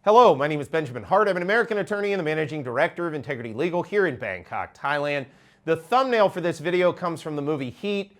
Hello, my name is Benjamin Hart. I'm an American attorney and the managing director of Integrity Legal here in Bangkok, Thailand. The thumbnail for this video comes from the movie Heat.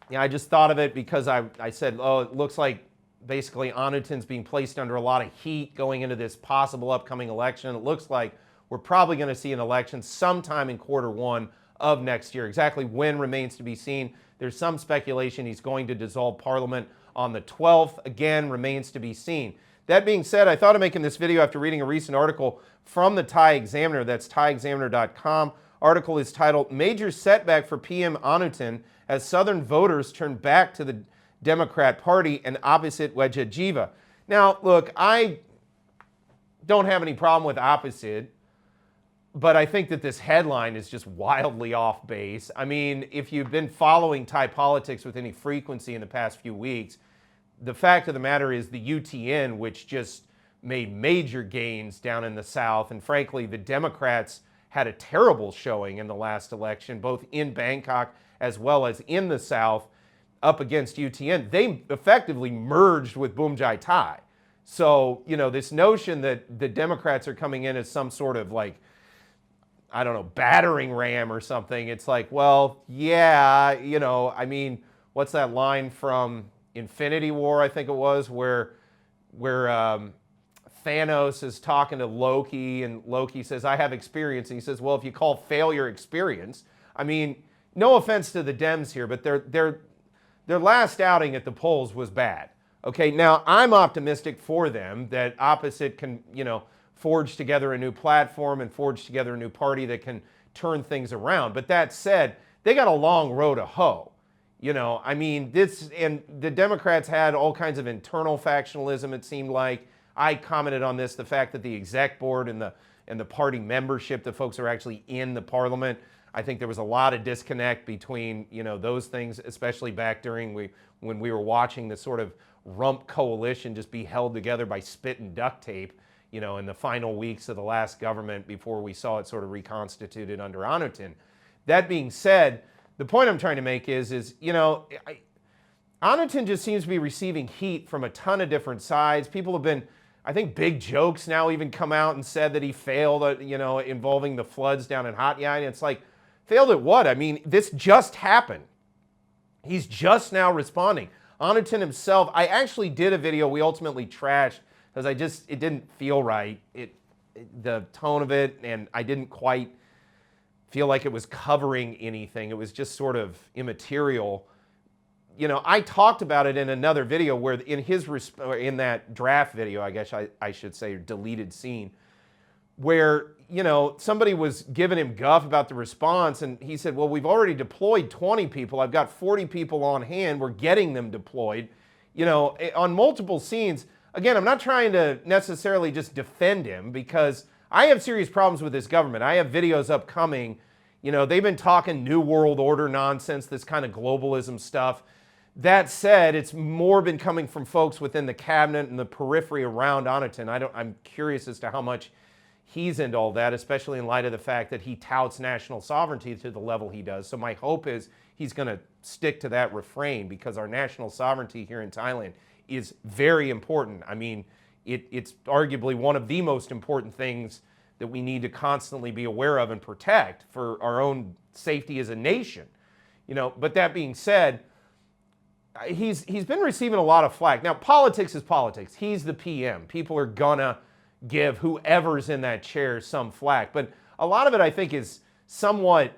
Yeah, I just thought of it because I said, oh, it looks like basically Anutin's being placed under a lot of heat going into this possible upcoming election. It looks like we're probably going to see an election sometime in Q1 of next year. Exactly when remains to be seen. There's some speculation he's going to dissolve Parliament on the 12th. Again, remains to be seen. That being said, I thought of making this video after reading a recent article from the Thai Examiner. That's thaiexaminer.com. Article is titled, Major Setback for PM Anutin as Southern Voters Turn Back to the Democrat Party and Opposite Wejajiva. Now, look, I don't have any problem with opposite, but I think that this headline is just wildly off base. I mean, if you've been following Thai politics with any frequency in the past few weeks, the fact of the matter is the UTN, which just made major gains down in the South, and frankly, the Democrats had a terrible showing in the last election, both in Bangkok as well as in the South, up against UTN. They effectively merged with Boomjai Thai. So, you know, this notion that the Democrats are coming in as some sort of like, I don't know, battering ram or something, it's like, well, yeah, you know, I mean, what's that line from Infinity War, I think it was, where Thanos is talking to Loki, and Loki says, I have experience. And he says, well, if you call failure experience, I mean, no offense to the Dems here, but their last outing at the polls was bad. Okay, now I'm optimistic for them that opposite can, you know, forge together a new platform and forge together a new party that can turn things around. But that said, they got a long road to hoe. You know, I mean, this, and the Democrats had all kinds of internal factionalism, it seemed like. I commented on this, the fact that the exec board and the party membership, the folks who are actually in the parliament, I think there was a lot of disconnect between, you know, those things, especially back during when we were watching the sort of rump coalition just be held together by spit and duct tape, you know, in the final weeks of the last government before we saw it sort of reconstituted under Anutin. That being said, the point I'm trying to make is you know, Anutin just seems to be receiving heat from a ton of different sides. People have been, I think Big Jokes now even come out and said that he failed, you know, involving the floods down in Hat Yai. And it's like, failed at what? I mean, this just happened. He's just now responding. Anutin himself, I actually did a video we ultimately trashed because it didn't feel right. The tone of it, and I didn't quite feel like it was covering anything. It was just sort of immaterial. You know, I talked about it in another video where in that draft video, I guess I should say, deleted scene, where, you know, somebody was giving him guff about the response, and he said, well, we've already deployed 20 people. I've got 40 people on hand. We're getting them deployed. You know, on multiple scenes. Again, I'm not trying to necessarily just defend him because I have serious problems with this government. I have videos upcoming. You know, they've been talking New World Order nonsense, this kind of globalism stuff. That said, it's more been coming from folks within the cabinet and the periphery around Anutin. I'm curious as to how much he's into all that, especially in light of the fact that he touts national sovereignty to the level he does. So my hope is he's going to stick to that refrain because our national sovereignty here in Thailand is very important. I mean, it's arguably one of the most important things that we need to constantly be aware of and protect for our own safety as a nation. You know, but that being said, he's been receiving a lot of flack. Now, politics is politics. He's the PM. People are gonna give whoever's in that chair some flack. But a lot of it, I think, is somewhat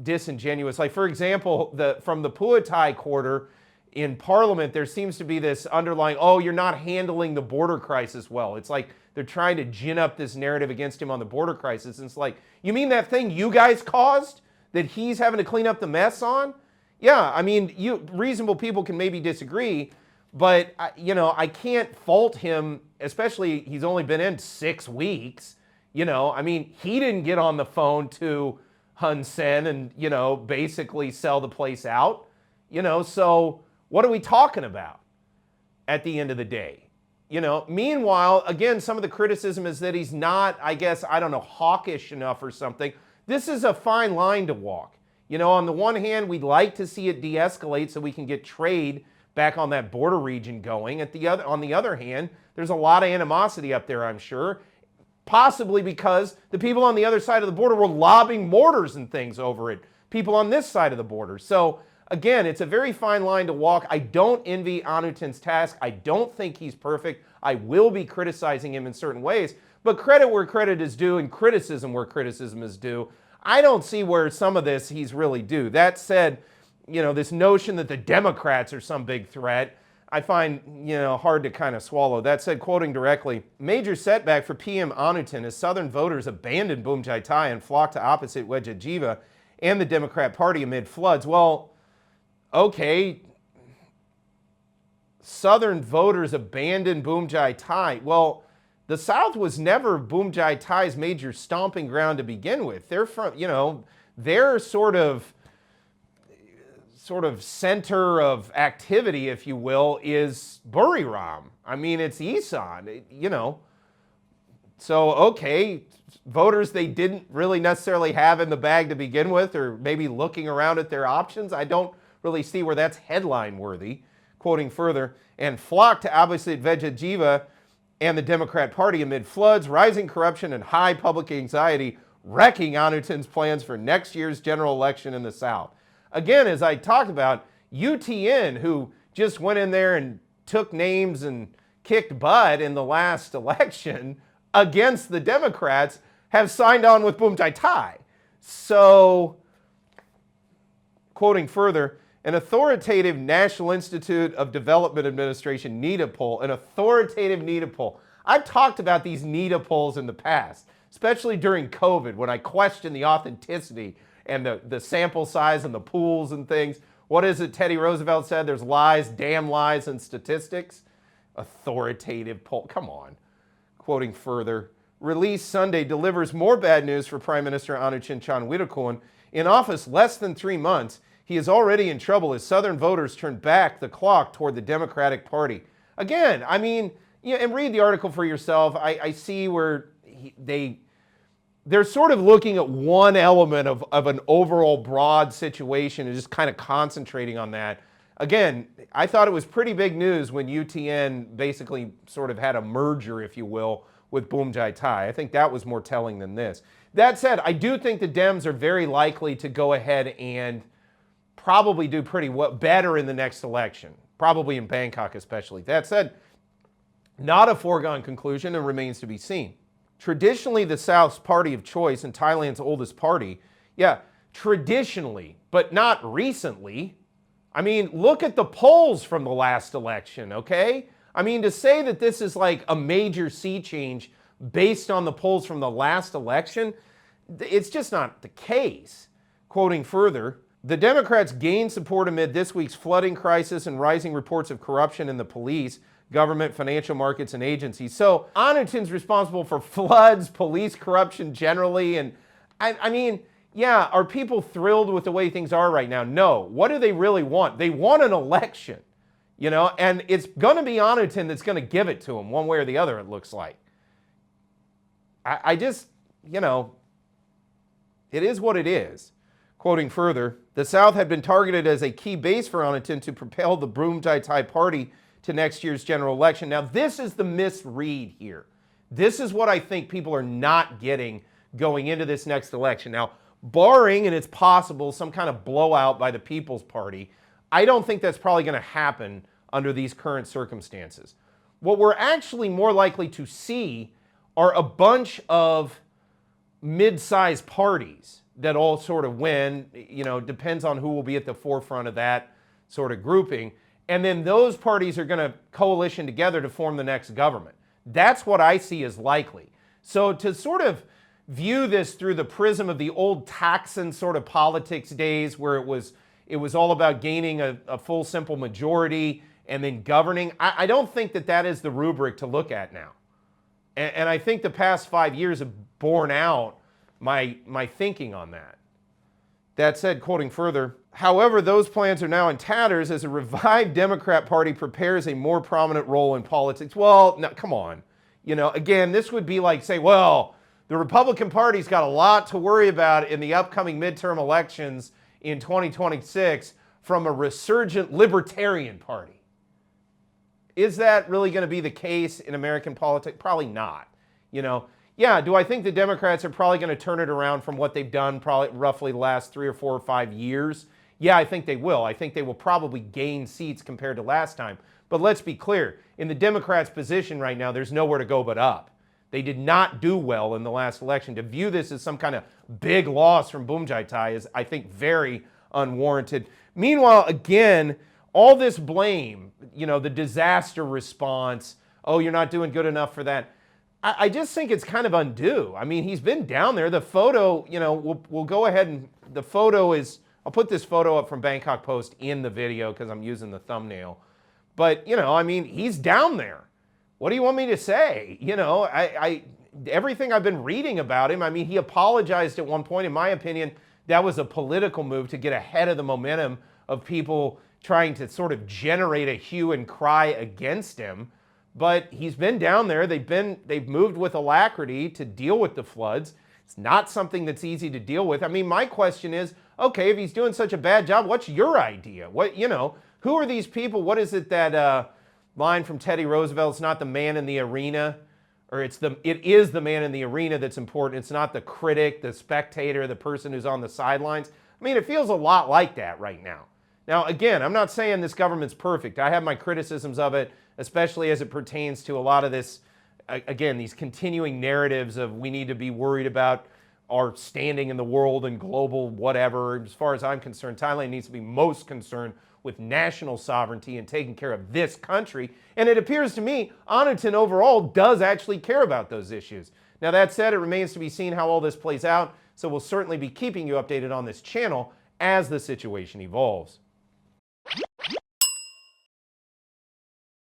disingenuous. Like, for example, from the Puatai quarter in Parliament, there seems to be this underlying, oh, you're not handling the border crisis well. It's like they're trying to gin up this narrative against him on the border crisis. And it's like, you mean that thing you guys caused that he's having to clean up the mess on? Yeah, I mean, reasonable people can maybe disagree, but, you know, I can't fault him, especially he's only been in 6 weeks. You know, I mean, he didn't get on the phone to Hun Sen and, you know, basically sell the place out. You know, so what are we talking about at the end of the day? You know, meanwhile, again, some of the criticism is that he's not, I guess, I don't know, hawkish enough or something. This is a fine line to walk. You know, on the one hand, we'd like to see it de-escalate so we can get trade back on that border region going. On the other hand, there's a lot of animosity up there, I'm sure, possibly because the people on the other side of the border were lobbing mortars and things over it. People on this side of the border. So again, it's a very fine line to walk. I don't envy Anutin's task. I don't think he's perfect. I will be criticizing him in certain ways, but credit where credit is due and criticism where criticism is due. I don't see where some of this he's really due. That said, this notion that the Democrats are some big threat, I find, hard to kind of swallow. That said, quoting directly, major setback for PM Anutin as Southern voters abandoned Bhum Jai Thai and flocked to opposite Wejajiva and the Democrat Party amid floods. Well, okay, Southern voters abandoned Bhum Jai Thai. Well, the South was never Bhum Jai Thai's major stomping ground to begin with. They're from, their sort of center of activity, if you will, is Buriram. I mean, it's Isan, So, okay, voters they didn't really necessarily have in the bag to begin with, or maybe looking around at their options. I don't really see where that's headline worthy. Quoting further, and flocked to opposite Vejajiva and the Democrat Party amid floods, rising corruption, and high public anxiety, wrecking Anutin's plans for next year's general election in the South. Again, as I talked about, UTN, who just went in there and took names and kicked butt in the last election against the Democrats, have signed on with Bhum Jai Thai. So, quoting further, an authoritative National Institute of Development Administration NIDA poll, an authoritative NIDA poll. I've talked about these NIDA polls in the past, especially during COVID when I questioned the authenticity and the sample size and the pools and things. What is it Teddy Roosevelt said? There's lies, damn lies, and statistics. Authoritative poll, come on. Quoting further, release Sunday delivers more bad news for Prime Minister Anutin Charnvirakul. In office less than 3 months, he is already in trouble as Southern voters turn back the clock toward the Democratic Party. Again, I mean, and read the article for yourself. I see where they're sort of looking at one element of an overall broad situation and just kind of concentrating on that. Again, I thought it was pretty big news when UTN basically sort of had a merger, if you will, with Bhum Jai Thai. I think that was more telling than this. That said, I do think the Dems are very likely to go ahead and probably do pretty well, better in the next election, probably in Bangkok especially. That said, not a foregone conclusion and remains to be seen. Traditionally, the South's party of choice and Thailand's oldest party, traditionally, but not recently. I mean, look at the polls from the last election, okay? I mean, to say that this is like a major sea change based on the polls from the last election, it's just not the case. Quoting further, the Democrats gained support amid this week's flooding crisis and rising reports of corruption in the police, government, financial markets, and agencies. So Anutin's responsible for floods, police corruption generally, and I mean, are people thrilled with the way things are right now? No. What do they really want? They want an election, and it's going to be Anutin that's going to give it to them one way or the other, it looks like. I just, it is what it is. Quoting further, the South had been targeted as a key base for Anutin to propel the Bhum Jai Thai party to next year's general election. Now, this is the misread here. This is what I think people are not getting going into this next election. Now, barring, and it's possible, some kind of blowout by the People's Party, I don't think that's probably going to happen under these current circumstances. What we're actually more likely to see are a bunch of mid-sized parties that all sort of win, depends on who will be at the forefront of that sort of grouping. And then those parties are going to coalition together to form the next government. That's what I see as likely. So to sort of view this through the prism of the old Thaksin sort of politics days where it was all about gaining a full simple majority and then governing, I don't think that is the rubric to look at now. And I think the past 5 years have borne out my thinking on that. That said, quoting further, however, those plans are now in tatters as a revived Democrat Party prepares a more prominent role in politics. Well, no, come on. Again, this would be like say, well, the Republican Party's got a lot to worry about in the upcoming midterm elections in 2026 from a resurgent Libertarian Party. is that really going to be the case in American politics? Probably not. You know, yeah, do I think the Democrats are probably going to turn it around from what they've done probably roughly the last 3 or 4 or 5 years? Yeah, I think they will. I think they will probably gain seats compared to last time. But let's be clear, in the Democrats' position right now, there's nowhere to go but up. They did not do well in the last election. To view this as some kind of big loss from Bumjaitai is, I think, very unwarranted. Meanwhile, again, all this blame, you know, the disaster response, oh, you're not doing good enough for that. I just think it's kind of undue. I mean, he's been down there. The photo, you know, we'll go ahead and the photo is, I'll put this photo up from Bangkok Post in the video because I'm using the thumbnail. But, you know, I mean, he's down there. What do you want me to say? You know, everything I've been reading about him, I mean, he apologized at one point. In my opinion, that was a political move to get ahead of the momentum of people trying to sort of generate a hue and cry against him. But he's been down there. They've moved with alacrity to deal with the floods. It's not something that's easy to deal with. I mean, my question is, okay, if he's doing such a bad job, what's your idea? What, you know, who are these people? What is it that line from Teddy Roosevelt? It's not the man in the arena, or it is the man in the arena that's important. It's not the critic, the spectator, the person who's on the sidelines. I mean, it feels a lot like that right now. Now, again, I'm not saying this government's perfect. I have my criticisms of it, especially as it pertains to a lot of this, again, these continuing narratives of we need to be worried about our standing in the world and global whatever. As far as I'm concerned, Thailand needs to be most concerned with national sovereignty and taking care of this country. And it appears to me Anutin overall does actually care about those issues. Now, that said, it remains to be seen how all this plays out. So we'll certainly be keeping you updated on this channel as the situation evolves.